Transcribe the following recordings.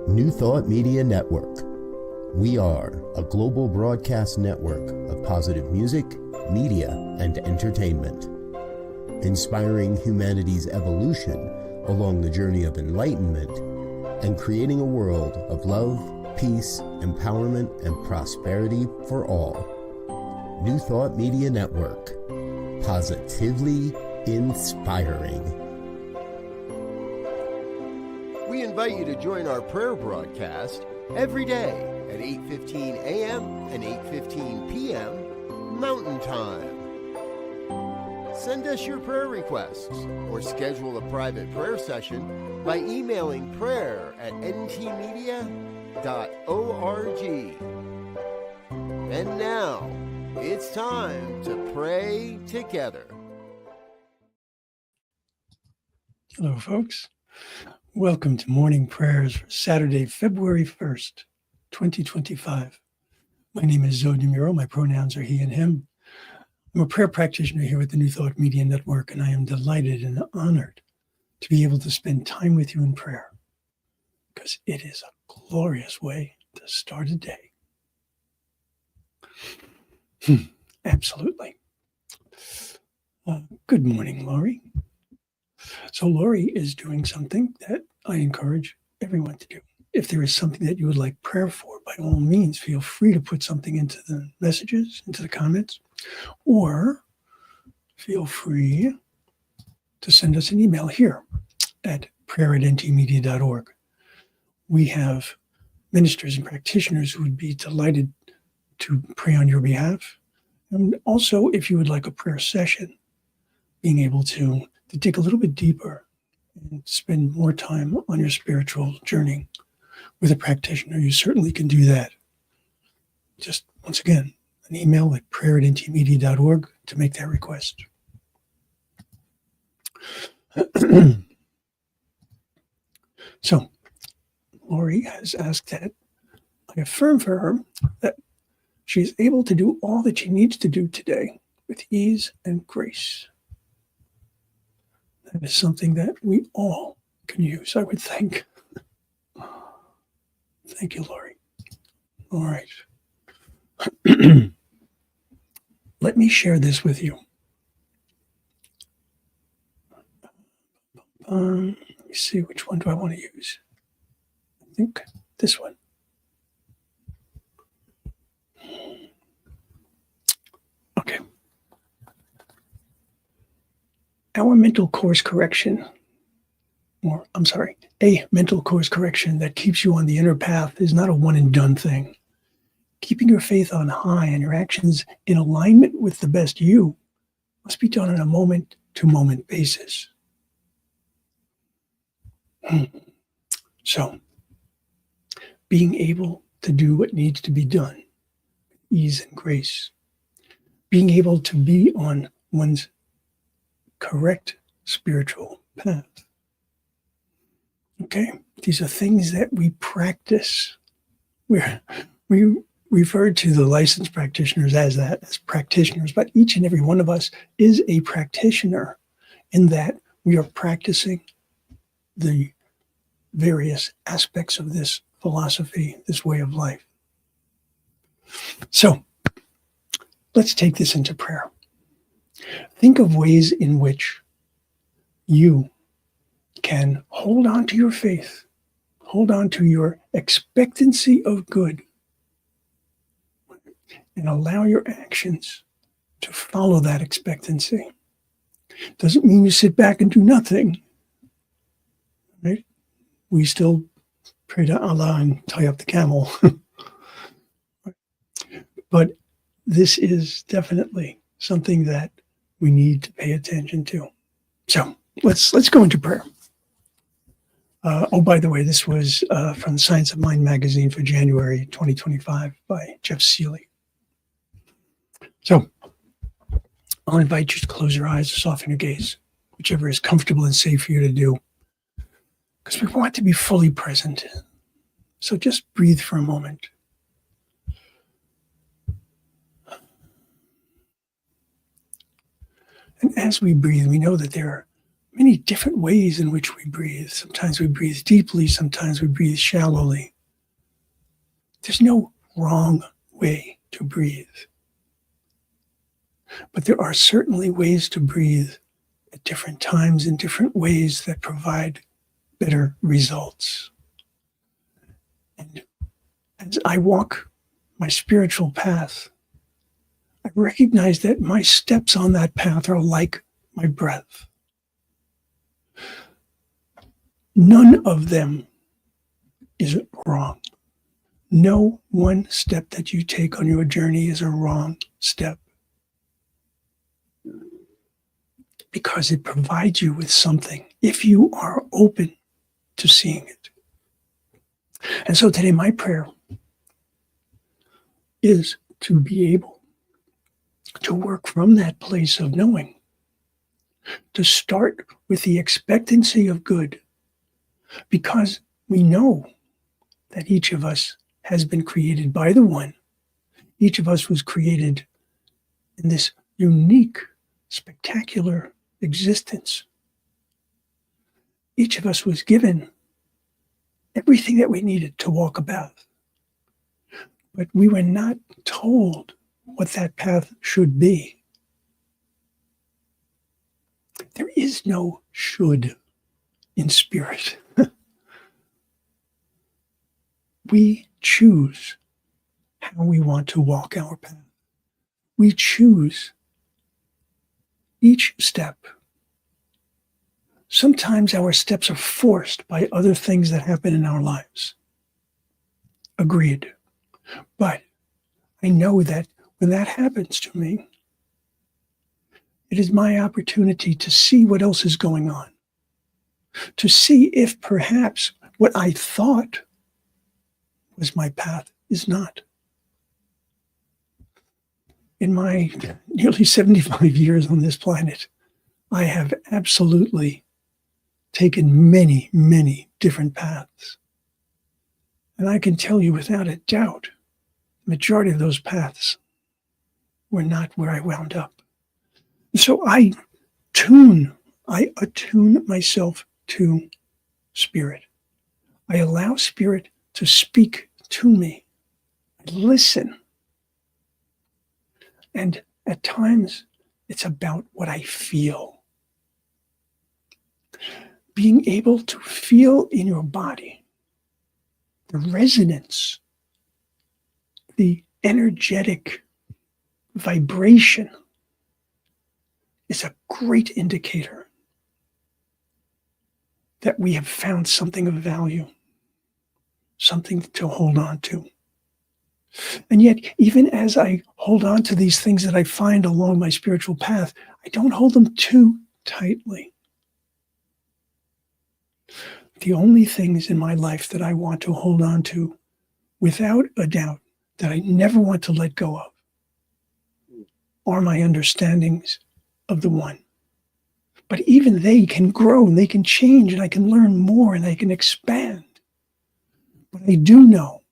New Thought Media Network. We are a global broadcast network of positive music, media, and entertainment, inspiring humanity's evolution along the journey of enlightenment and creating a world of love, peace, empowerment, and prosperity for all. New Thought Media Network. Positively inspiring. We invite you to join our prayer broadcast every day at 8:15 a.m. and 8:15 p.m. Mountain Time. Send us your prayer requests or schedule a private prayer session by emailing prayer@ntmedia.org. And now, it's time to pray together. Hello, folks. Welcome to morning prayers for Saturday, February 1st, 2025. My name is Muro. My pronouns are he and him. I'm a prayer practitioner here at the New Thought Media Network, and I am delighted and honored to be able to spend time with you in prayer, because it is a glorious way to start a day. Absolutely. Good morning, Laurie. So Laurie is doing something that I encourage everyone to do. If there is something that you would like prayer for, by all means, feel free to put something into the messages, into the comments, or feel free to send us an email here at prayer@ntmedia.org. We have ministers and practitioners who would be delighted to pray on your behalf. And also, if you would like a prayer session, being able to dig a little bit deeper and spend more time on your spiritual journey with a practitioner, you certainly can do that. Just, once again, an email at prayer@ntmedia.org to make that request. So, Lori has asked that I affirm for her that she is able to do all that she needs to do today with ease and grace. That is something that we all can use, I would think. Thank you, Lori. All right. Let me share this with you. Let me see, which one do I want to use? I think this one. Okay. A mental course correction that keeps you on the inner path is not a one and done thing. Keeping your faith on high and your actions in alignment with the best you must be done on a moment to moment basis. So, being able to do what needs to be done, ease and grace, being able to be on one's correct spiritual path. Okay, these are things that we practice. We refer to the licensed practitioners as practitioners, but each and every one of us is a practitioner in that we are practicing the various aspects of this philosophy, this way of life. So, let's take this into prayer. Think of ways in which you can hold on to your faith, hold on to your expectancy of good, and allow your actions to follow that expectancy. Doesn't mean you sit back and do nothing, right? We still pray to Allah and tie up the camel. But this is definitely something that we need to pay attention to. So let's go into prayer. By the way, this was from Science of Mind magazine for January 2025 by Jeff Seeley. So I'll invite you to close your eyes or soften your gaze, whichever is comfortable and safe for you to do, because we want to be fully present. So just breathe for a moment. And as we breathe, we know that there are many different ways in which we breathe. Sometimes we breathe deeply, sometimes we breathe shallowly. There's no wrong way to breathe. But there are certainly ways to breathe at different times in different ways that provide better results. And as I walk my spiritual path, I recognize that my steps on that path are like my breath. None of them is wrong. No one step that you take on your journey is a wrong step, because it provides you with something if you are open to seeing it. And so today my prayer is to be able to work from that place of knowing, to start with the expectancy of good, because we know that each of us has been created by the One. Each of us was created in this unique, spectacular existence. Each of us was given everything that we needed to walk a path. But we were not told what that path should be. There is no should in spirit. We choose how we want to walk our path. We choose each step. Sometimes our steps are forced by other things that happen in our lives. Agreed. But I know that when that happens to me, it is my opportunity to see what else is going on, to see if perhaps what I thought was my path is not. In my nearly 75 years on this planet, I have absolutely taken many, many different paths. And I can tell you without a doubt, the majority of those paths were not where I wound up. So I attune myself to spirit. I allow spirit to speak to me. I listen. And at times, it's about what I feel. Being able to feel in your body the resonance, the energetic vibration is a great indicator that we have found something of value, something to hold on to. And yet, even as I hold on to these things that I find along my spiritual path, I don't hold them too tightly. The only things in my life that I want to hold on to, without a doubt, that I never want to let go of, are my understandings of the One. But even they can grow and they can change, and I can learn more and they can expand. But I do know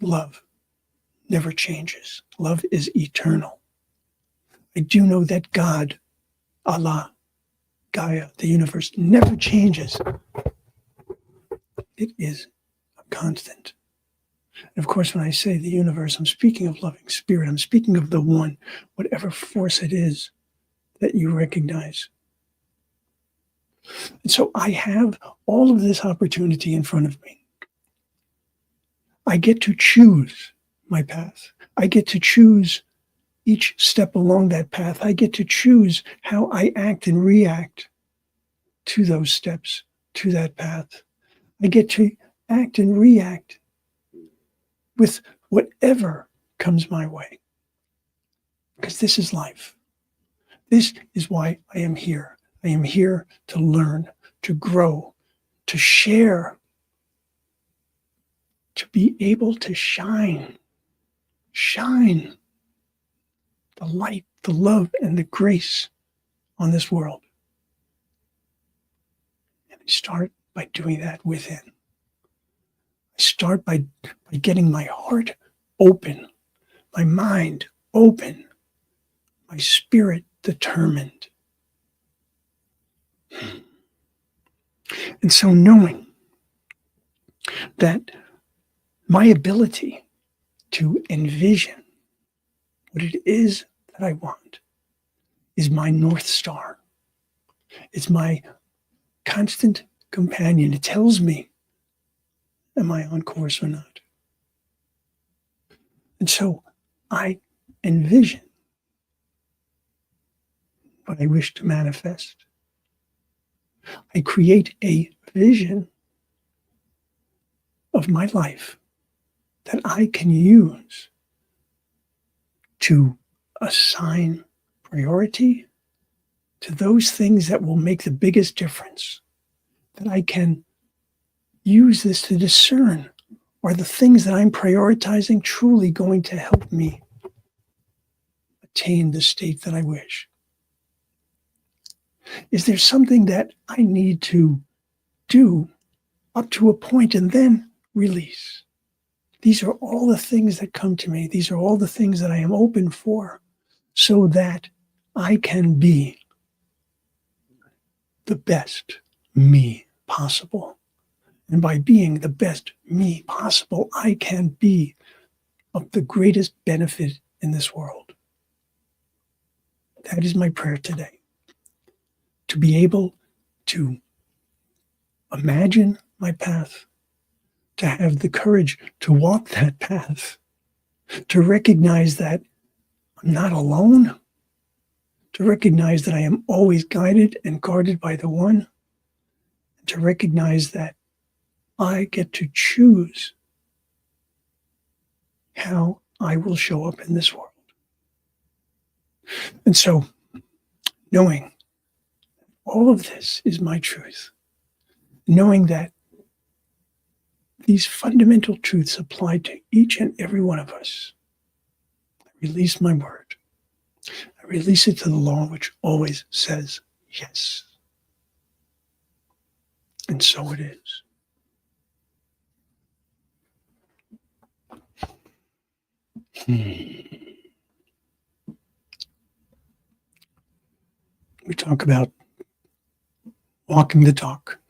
love never changes. Love is eternal. I do know that God, Allah, Gaia, the universe, never changes. It is a constant. And of course, when I say the universe, I'm speaking of loving spirit. I'm speaking of the One, whatever force it is that you recognize. And so I have all of this opportunity in front of me. I get to choose my path. I get to choose each step along that path. I get to choose how I act and react to those steps, to that path. I get to act and react with whatever comes my way. Because this is life. This is why I am here. I am here to learn, to grow, to share, to be able to shine the light, the love, and the grace on this world. And I start by doing that within. I start by getting my heart open, my mind open, my spirit determined. And so knowing that my ability to envision what it is that I want is my North Star. It's my constant companion. It tells me, am I on course or not? And so I envision what I wish to manifest. I create a vision of my life that I can use to assign priority to those things that will make the biggest difference, that I can use this to discern, are the things that I'm prioritizing truly going to help me attain the state that I wish? Is there something that I need to do up to a point and then release? These are all the things that come to me. These are all the things that I am open for so that I can be the best me possible. And by being the best me possible, I can be of the greatest benefit in this world. That is my prayer today. To be able to imagine my path, to have the courage to walk that path, to recognize that I'm not alone, to recognize that I am always guided and guarded by the One, and to recognize that I get to choose how I will show up in this world. And so, knowing all of this is my truth, knowing that these fundamental truths apply to each and every one of us, I release my word. I release it to the law, which always says yes. And so it is. We talk about walking the talk.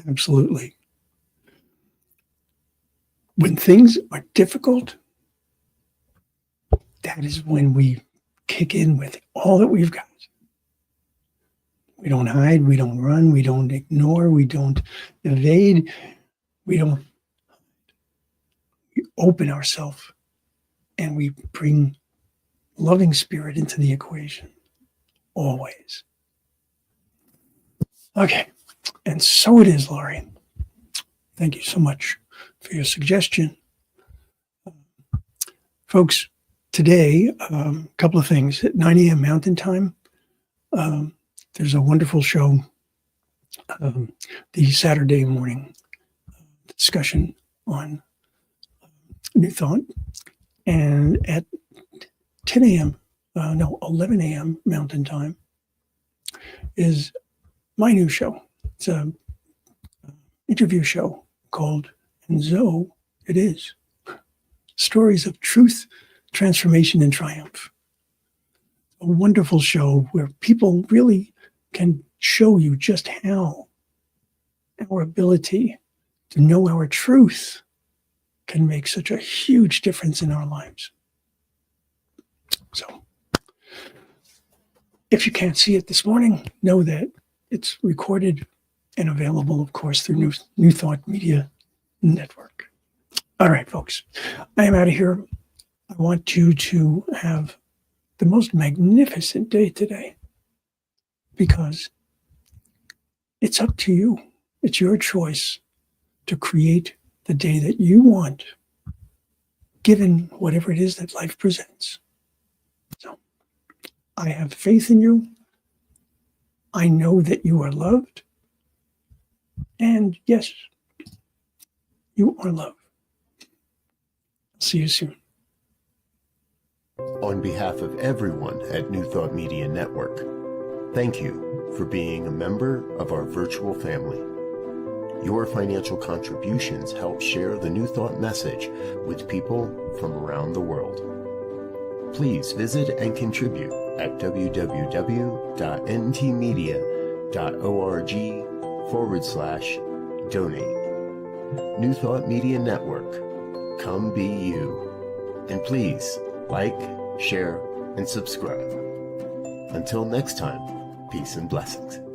Absolutely. When things are difficult, that is when we kick in with all that we've got. We don't hide, we don't run, we don't ignore, we don't evade, we open ourselves and we bring loving spirit into the equation, always. Okay, and so it is, Laurie. Thank you so much for your suggestion. Folks, today, a couple of things. At 9 a.m. Mountain Time, there's a wonderful show, the Saturday morning discussion on New Thought. And at 11 a.m. Mountain Time is my new show. It's an interview show called And So It Is. Stories of Truth, Transformation, and Triumph. A wonderful show where people really can show you just how our ability to know our truth can make such a huge difference in our lives. So, if you can't see it this morning, know that it's recorded and available, of course, through New Thought Media Network. All right, folks, I am out of here. I want you to have the most magnificent day today because it's up to you. It's your choice to create the day that you want, given whatever it is that life presents. So I have faith in you. I know that you are loved. And yes, you are loved. See you soon. On behalf of everyone at New Thought Media Network, thank you for being a member of our virtual family. Your financial contributions help share the New Thought message with people from around the world. Please visit and contribute at www.ntmedia.org. www.newthoughtmedia.org/donate. New Thought Media Network. Come be you. And please like, share, and subscribe. Until next time, peace and blessings.